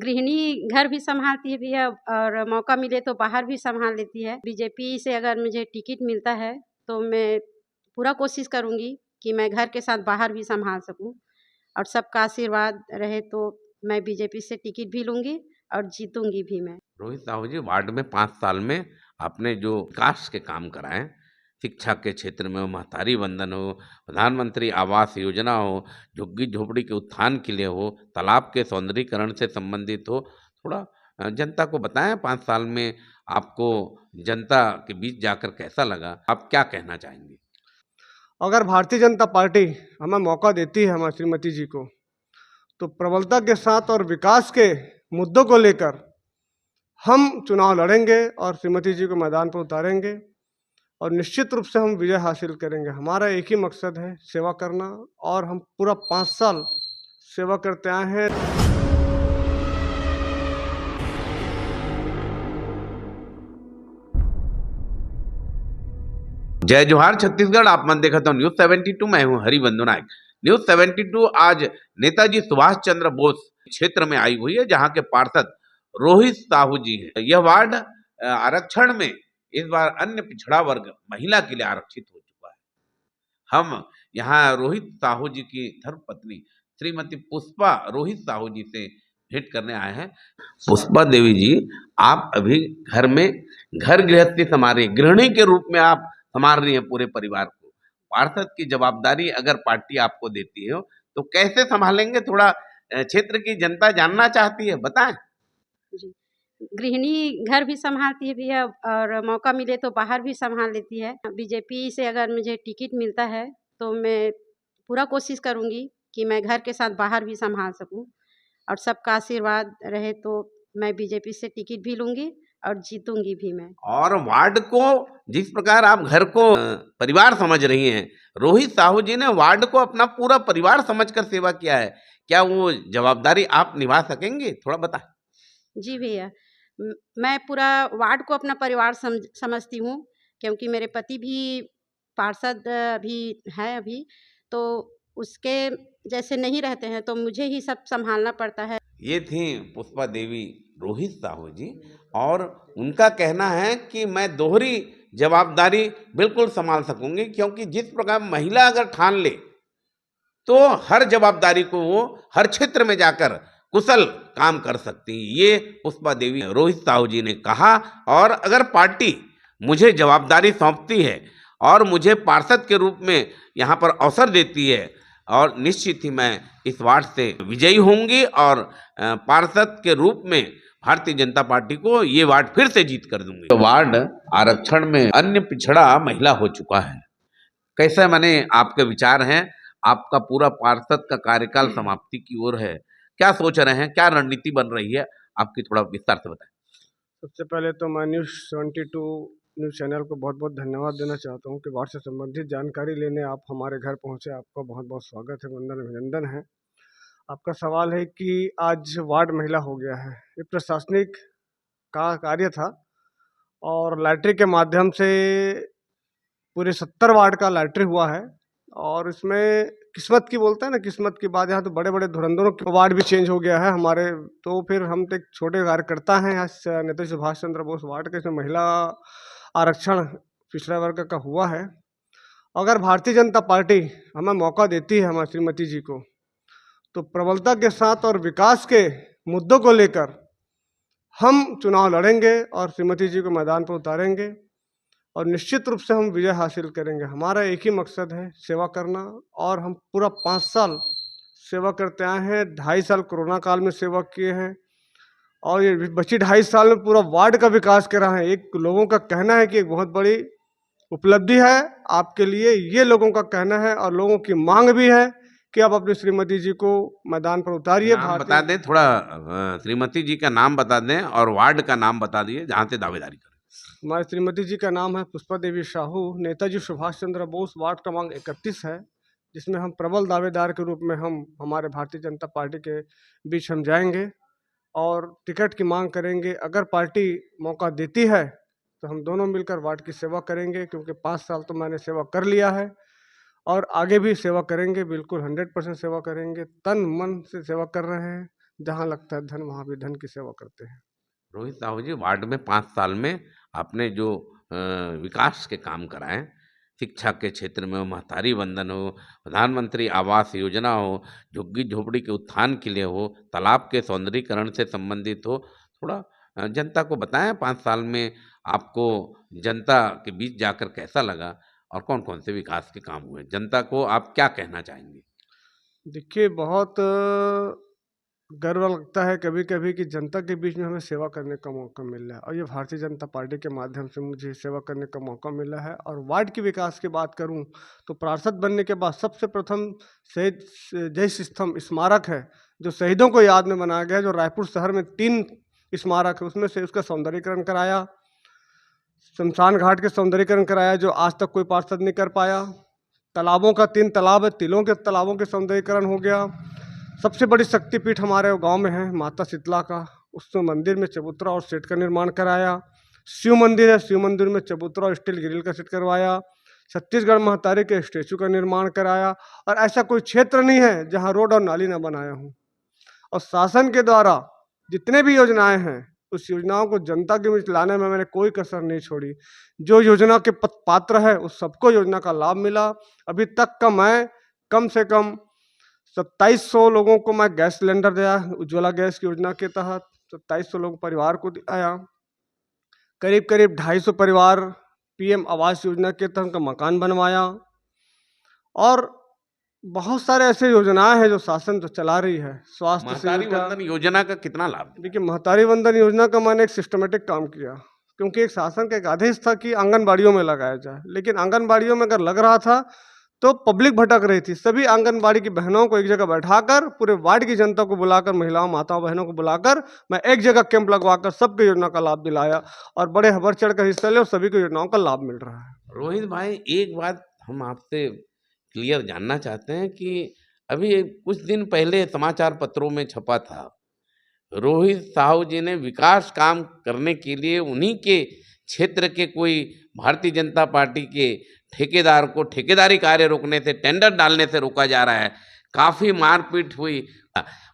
गृहिणी घर भी सँभालती है भैया और मौका मिले तो बाहर भी सँभाल लेती है। बीजेपी से अगर मुझे टिकट मिलता है तो मैं पूरा कोशिश करूँगी कि मैं घर के साथ बाहर भी सँभाल सकूँ और सबका आशीर्वाद रहे तो मैं बीजेपी से टिकट भी लूँगी और जीतूँगी भी मैं। रोहित साहू जी, वार्ड में 5 साल में आपने जो विकास के काम कराए, शिक्षा के क्षेत्र में हो, महतारी वंदन हो, प्रधानमंत्री आवास योजना हो, झुग्गी झोपड़ी के उत्थान के लिए हो, तालाब के सौंदर्यीकरण से संबंधित हो, थोड़ा जनता को बताएं 5 साल में आपको जनता के बीच जाकर कैसा लगा? आप क्या कहना चाहेंगे? अगर भारतीय जनता पार्टी हमें मौका देती है हमारी श्रीमती जी को, तो प्रबलता के साथ और विकास के मुद्दों को लेकर हम चुनाव लड़ेंगे और श्रीमती जी को मैदान पर उतारेंगे और निश्चित रूप से हम विजय हासिल करेंगे। हमारा एक ही मकसद है, सेवा करना, और हम पूरा 5 साल सेवा करते आए हैं। जय जोहार छत्तीसगढ़, आप मन देखा तो न्यूज 72। मैं हूं हरिबंधु नायक। न्यूज 72 आज नेताजी सुभाष चंद्र बोस क्षेत्र में आई हुई है, जहां के पार्षद रोहित साहू जी हैं। यह वार्ड आरक्षण में इस बार अन्य पिछड़ा वर्ग महिला के लिए आरक्षित हो चुका है। हम यहाँ रोहित साहू जी की धर्मपत्नी श्रीमती पुष्पा रोहित साहू जी से भेंट करने आए हैं। पुष्पा देवी जी, आप अभी घर में घर गृहस्थी संभाल रही, गृहिणी के रूप में आप संभाल रही है पूरे परिवार को। पार्षद की जवाबदारी अगर पार्टी आपको देती है तो कैसे संभालेंगे? थोड़ा क्षेत्र की जनता जानना चाहती है, बताएं। जी, गृहिणी घर भी सँभालती है भैया और मौका मिले तो बाहर भी सँभाल लेती है। बीजेपी से अगर मुझे टिकट मिलता है तो मैं पूरा कोशिश करूँगी कि मैं घर के साथ बाहर भी सँभाल सकूँ और सबका आशीर्वाद रहे तो मैं बीजेपी से टिकट भी लूँगी और जीतूँगी भी मैं। और वार्ड को जिस प्रकार आप घर को परिवार समझ रही हैं, रोहित साहू जी ने वार्ड को अपना पूरा परिवार समझकर सेवा किया है। क्या वो जवाबदारी आप निभा सकेंगे? थोड़ा बताएं। जी भैया, मैं पूरा वार्ड को अपना परिवार समझती हूँ क्योंकि मेरे पति भी पार्षद भी हैं अभी, तो उसके जैसे नहीं रहते हैं तो मुझे ही सब सँभालना पड़ता है। ये थी पुष्पा देवी रोहित साहू जी, और उनका कहना है कि मैं दोहरी जवाबदारी बिल्कुल संभाल सकूंगी, क्योंकि जिस प्रकार महिला अगर ठान ले तो हर जवाबदारी को वो हर क्षेत्र में जाकर कुशल काम कर सकती हैं। ये पुष्पा देवी रोहित साहू जी ने कहा। और अगर पार्टी मुझे जवाबदारी सौंपती है और मुझे पार्षद के रूप में यहाँ पर अवसर देती है, और निश्चित ही मैं इस वार्ड से विजयी होंगी और पार्षद के रूप में भारतीय जनता पार्टी को ये वार्ड फिर से जीत कर दूंगी। तो वार्ड आरक्षण में अन्य पिछड़ा महिला हो चुका है। कैसे माने आपके विचार हैं? आपका पूरा पार्षद का कार्यकाल समाप्ति की ओर है, क्या सोच रहे हैं, क्या रणनीति बन रही है आपकी? थोड़ा विस्तार से बताएं। सबसे पहले तो मैं न्यूज़ 72 न्यूज़ चैनल को बहुत बहुत धन्यवाद देना चाहता हूं कि वार्ड से संबंधित जानकारी लेने आप हमारे घर पहुंचे। आपका बहुत बहुत स्वागत है, वंदन अभिनंदन है। आपका सवाल है कि आज वार्ड महिला हो गया है, ये प्रशासनिक का कार्य था और लॉटरी के माध्यम से पूरे 70 वार्ड का लॉटरी हुआ है। और इसमें किस्मत की बोलते हैं ना, किस्मत की बात, यहाँ तो बड़े बड़े धुरंधरों के वार्ड भी चेंज हो गया है हमारे। तो फिर हम तो एक छोटे कार्यकर्ता हैं यहाँ नेताजी सुभाष चंद्र बोस वार्ड के, इसमें महिला आरक्षण पिछड़ा वर्ग का हुआ है। अगर भारतीय जनता पार्टी हमें मौका देती है हमारी श्रीमती जी को, तो प्रबलता के साथ और विकास के मुद्दों को लेकर हम चुनाव लड़ेंगे और श्रीमती जी को मैदान पर उतारेंगे और निश्चित रूप से हम विजय हासिल करेंगे। हमारा एक ही मकसद है, सेवा करना, और हम पूरा 5 साल सेवा करते आए हैं। 2.5 साल कोरोना काल में सेवा किए हैं और ये बची 2.5 साल में पूरा वार्ड का विकास करा है। एक लोगों का कहना है कि एक बहुत बड़ी उपलब्धि है आपके लिए, ये लोगों का कहना है और लोगों की मांग भी है कि आप अपनी श्रीमती जी को मैदान पर उतारिए। बता दें थोड़ा, श्रीमती जी का नाम बता दें और वार्ड का नाम बता दिए जहाँ से दावेदारी करें। हमारी श्रीमती जी का नाम है पुष्पा देवी साहू, नेताजी सुभाष चंद्र बोस, वार्ड क्रमांक 31 है, जिसमें हम प्रबल दावेदार के रूप में हम हमारे भारतीय जनता पार्टी के बीच हम जाएंगे और टिकट की मांग करेंगे। अगर पार्टी मौका देती है तो हम दोनों मिलकर वार्ड की सेवा करेंगे, क्योंकि 5 साल तो मैंने सेवा कर लिया है और आगे भी सेवा करेंगे, बिल्कुल 100% सेवा करेंगे, तन मन से सेवा कर रहे हैं। जहाँ लगता है धन वहाँ भी धन की सेवा करते हैं। रोहित साहू जी, वार्ड में 5 साल में आपने जो विकास के काम कराए, शिक्षा के क्षेत्र में हो, महतारी वंदन हो, प्रधानमंत्री आवास योजना हो, झुग्गी झोपड़ी के उत्थान के लिए हो, तालाब के सौंदर्यीकरण से संबंधित हो, थोड़ा जनता को बताएं 5 साल में आपको जनता के बीच जाकर कैसा लगा और कौन कौन से विकास के काम हुए? जनता को आप क्या कहना चाहेंगे? देखिए, बहुत गर्व लगता है कभी कभी कि जनता के बीच में हमें सेवा करने का मौका मिल रहा है, और ये भारतीय जनता पार्टी के माध्यम से मुझे सेवा करने का मौका मिला है। और वार्ड के विकास की बात करूं तो पार्षद बनने के बाद सबसे प्रथम शहीद जय स्तंभ स्मारक है, जो शहीदों को याद में बनाया गया है, जो रायपुर शहर में 3 स्मारक है, उसमें से उसका सौंदर्यीकरण कराया। शमशान घाट के सौंदर्यीकरण कराया, जो आज तक कोई पार्षद नहीं कर पाया। तालाबों का 3 तालाब है, तिलों के तालाबों के सौंदर्यीकरण हो गया। सबसे बड़ी शक्तिपीठ हमारे गांव में है माता शीतला का, उसमें मंदिर में चबूतरा और सेट का निर्माण कराया। शिव मंदिर है, शिव मंदिर में चबूतरा और स्टील ग्रिल का सेट करवाया। छत्तीसगढ़ महतारी के स्टेचू का निर्माण कराया। और ऐसा कोई क्षेत्र नहीं है जहां रोड और नाली ना बनाया हूँ। और शासन के द्वारा जितने भी योजनाएं हैं, उस योजनाओं को जनता के बीच लाने में मैंने कोई कसर नहीं छोड़ी। जो योजना के पात्र है उस सबको योजना का लाभ मिला। अभी तक का मैं कम से कम 2700 लोगों को मैं गैस सिलेंडर दिया, उज्ज्वला गैस की योजना के तहत 2700 लोग परिवार को दिया। करीब करीब 250 परिवार पीएम आवास योजना के तहत का मकान बनवाया। और बहुत सारे ऐसे योजनाएं हैं जो शासन जो चला रही है। स्वास्थ्य महतारी शिविर का, वंदन योजना का कितना लाभ? देखिए, महतारी वंदन योजना का मैंने एक सिस्टमेटिक काम किया, क्योंकि एक शासन का एक आदेश था कि आंगनबाड़ियों में लगाया जाए, लेकिन आंगनबाड़ियों में अगर लग रहा था तो पब्लिक भटक रही थी। सभी आंगनबाड़ी की बहनों को एक जगह बैठाकर, पूरे वार्ड की जनता को बुलाकर, महिलाओं माताओं बहनों को बुलाकर मैं एक जगह कैंप लगवाकर सबको योजना का लाभ दिलाया, और बड़े बढ़ चढ़ कर हिस्सा ले और सभी को योजनाओं का लाभ मिल रहा है। रोहित भाई, एक बात हम आपसे क्लियर जानना चाहते हैं कि अभी कुछ दिन पहले समाचार पत्रों में छपा था, रोहित साहू जी ने विकास काम करने के लिए उन्हीं के क्षेत्र के कोई भारतीय जनता पार्टी के ठेकेदार को ठेकेदारी कार्य रोकने से, टेंडर डालने से रोका जा रहा है। काफी मारपीट हुई।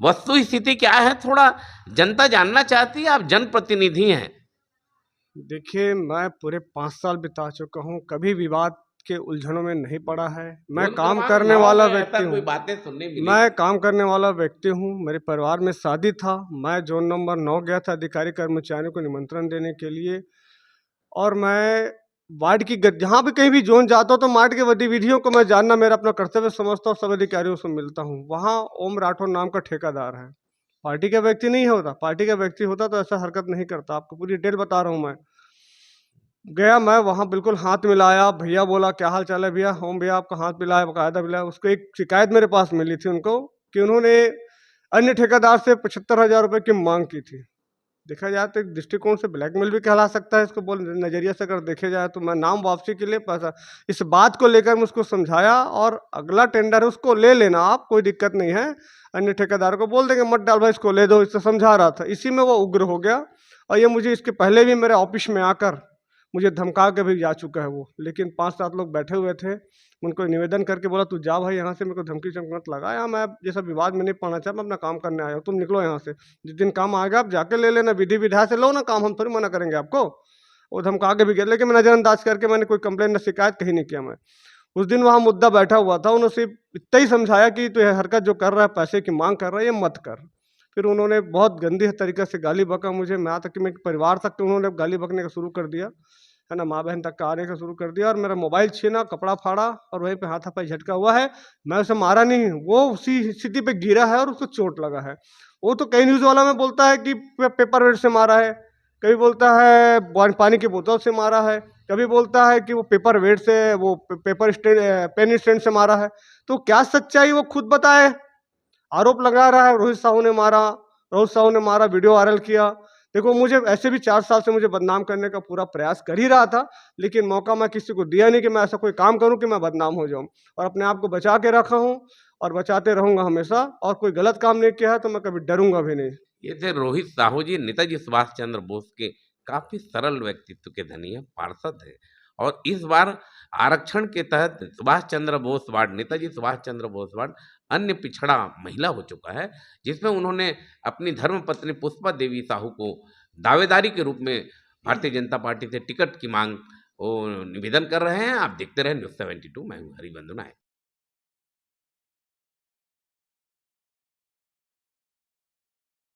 वस्तु स्थिति क्या है, थोड़ा जनता जानना चाहती है, आप जनप्रतिनिधि हैं। देखिए, मैं पूरे 5 साल बिता चुका हूँ, कभी विवाद के उलझनों में नहीं पड़ा है। मैं काम करने वाला व्यक्ति हूँ। बातें सुनने मिली। मैं काम करने वाला व्यक्ति हूँ। मेरे परिवार में शादी था, मैं जोन नंबर 9 गया था अधिकारी कर्मचारियों को निमंत्रण देने के लिए। और मैं वार्ड की जहाँ भी कहीं भी जोन जाता हूँ तो वार्ड की गतिविधियों को मैं जानना मेरा अपना कर्तव्य समझता हूँ। सब अधिकारियों से मिलता हूँ। वहाँ ओम राठौर नाम का ठेकेदार है, पार्टी का व्यक्ति नहीं होता। पार्टी का व्यक्ति होता तो ऐसा हरकत नहीं करता। आपको पूरी डिटेल बता रहा हूँ। मैं गया, मैं वहाँ बिल्कुल हाथ मिलाया। भैया बोला क्या हाल चाल है भैया, ओम भैया आपका हाथ मिलाया, बाकायदा मिलाया। उसको एक शिकायत मेरे पास मिली थी उनको कि उन्होंने अन्य ठेकेदार से 75,000 रुपये की मांग की थी। देखा जाए तो एक दृष्टिकोण से ब्लैकमेल भी कहला सकता है इसको, बोल नज़रिए से अगर देखे जाए तो। मैं नाम वापसी के लिए पैसा, इस बात को लेकर मैं उसको समझाया, और अगला टेंडर है उसको ले लेना आप, कोई दिक्कत नहीं है। अन्य ठेकेदार को बोल देंगे मत डाल भाई, इसको ले दो, इससे समझा रहा था। इसी में वो उग्र हो गया, और ये मुझे इसके पहले भी मेरे ऑफिस में आकर मुझे धमका के भी जा चुका है वो। लेकिन 5-7 लोग बैठे हुए थे, उनको निवेदन करके बोला तू जा भाई यहाँ से, मेरे को धमकी चमकी मत लगाया, मैं जैसा विवाद में नहीं पड़ना चाहता, मैं अपना काम करने आया हूँ, तुम निकलो यहाँ से। जिस दिन काम आएगा आप जाके ले लेना, विधि विधा से लो ना काम, हम थोड़ी मना करेंगे आपको। वो धमका के भी गया, लेकिन मैं नज़रअंदाज करके मैंने कोई कंप्लेन न शिकायत कहीं नहीं किया। मैं उस दिन वहाँ मुद्दा बैठा हुआ था, उन्होंने सिर्फ इतना ही समझाया कि तू यह हरकत जो कर रहा है, पैसे की मांग कर रहा है, ये मत कर। फिर उन्होंने बहुत गंदी तरीके से गाली बका मुझे। मैं तक कि मैं परिवार तक उन्होंने गाली बकने का शुरू कर दिया है ना, माँ बहन तक का आने का शुरू कर दिया। और मेरा मोबाइल छीना, कपड़ा फाड़ा, और वहीं पे हाथापाई झटका हुआ है। मैं उसे मारा नहीं, वो उसी स्थिति पे गिरा है और उसको चोट लगा है। वो तो कई न्यूज़ वाला में बोलता है कि पेपर वेट से मारा है, कभी बोलता है पानी की बोतल से मारा है, कभी बोलता है कि वो पेपर वेट से, वो पेपर स्टैंड, पेन स्टैंड से मारा है। तो क्या सच्चाई वो खुद बताए। आरोप लगा रहा है रोहित साहू ने मारा, रोहित साहू ने मारा, वीडियो वायरल किया। देखो, मुझे ऐसे भी 4 साल से मुझे बदनाम करने का पूरा प्रयास कर ही रहा था, लेकिन मौका मैं किसी को दिया नहीं कि मैं ऐसा कोई काम करूं कि मैं बदनाम हो जाऊं। और अपने आप को बचा के रखा हूं और बचाते रहूंगा हमेशा। और कोई गलत काम नहीं किया है तो मैं कभी डरूंगा भी नहीं। ये थे रोहित साहू जी, नेताजी सुभाष चंद्र बोस के काफी सरल व्यक्तित्व के धनी है, पार्षद है। और इस बार आरक्षण के तहत सुभाष चंद्र बोस वार्ड, नेताजी सुभाष चंद्र बोस वार्ड अन्य पिछड़ा महिला हो चुका है, जिसमें उन्होंने अपनी धर्मपत्नी पुष्पा देवी साहू को दावेदारी के रूप में भारतीय जनता पार्टी से टिकट की मांग वो निवेदन कर रहे हैं। आप देखते रहे न्यूज़ 72। मैं हूं हरिबंधु नायक।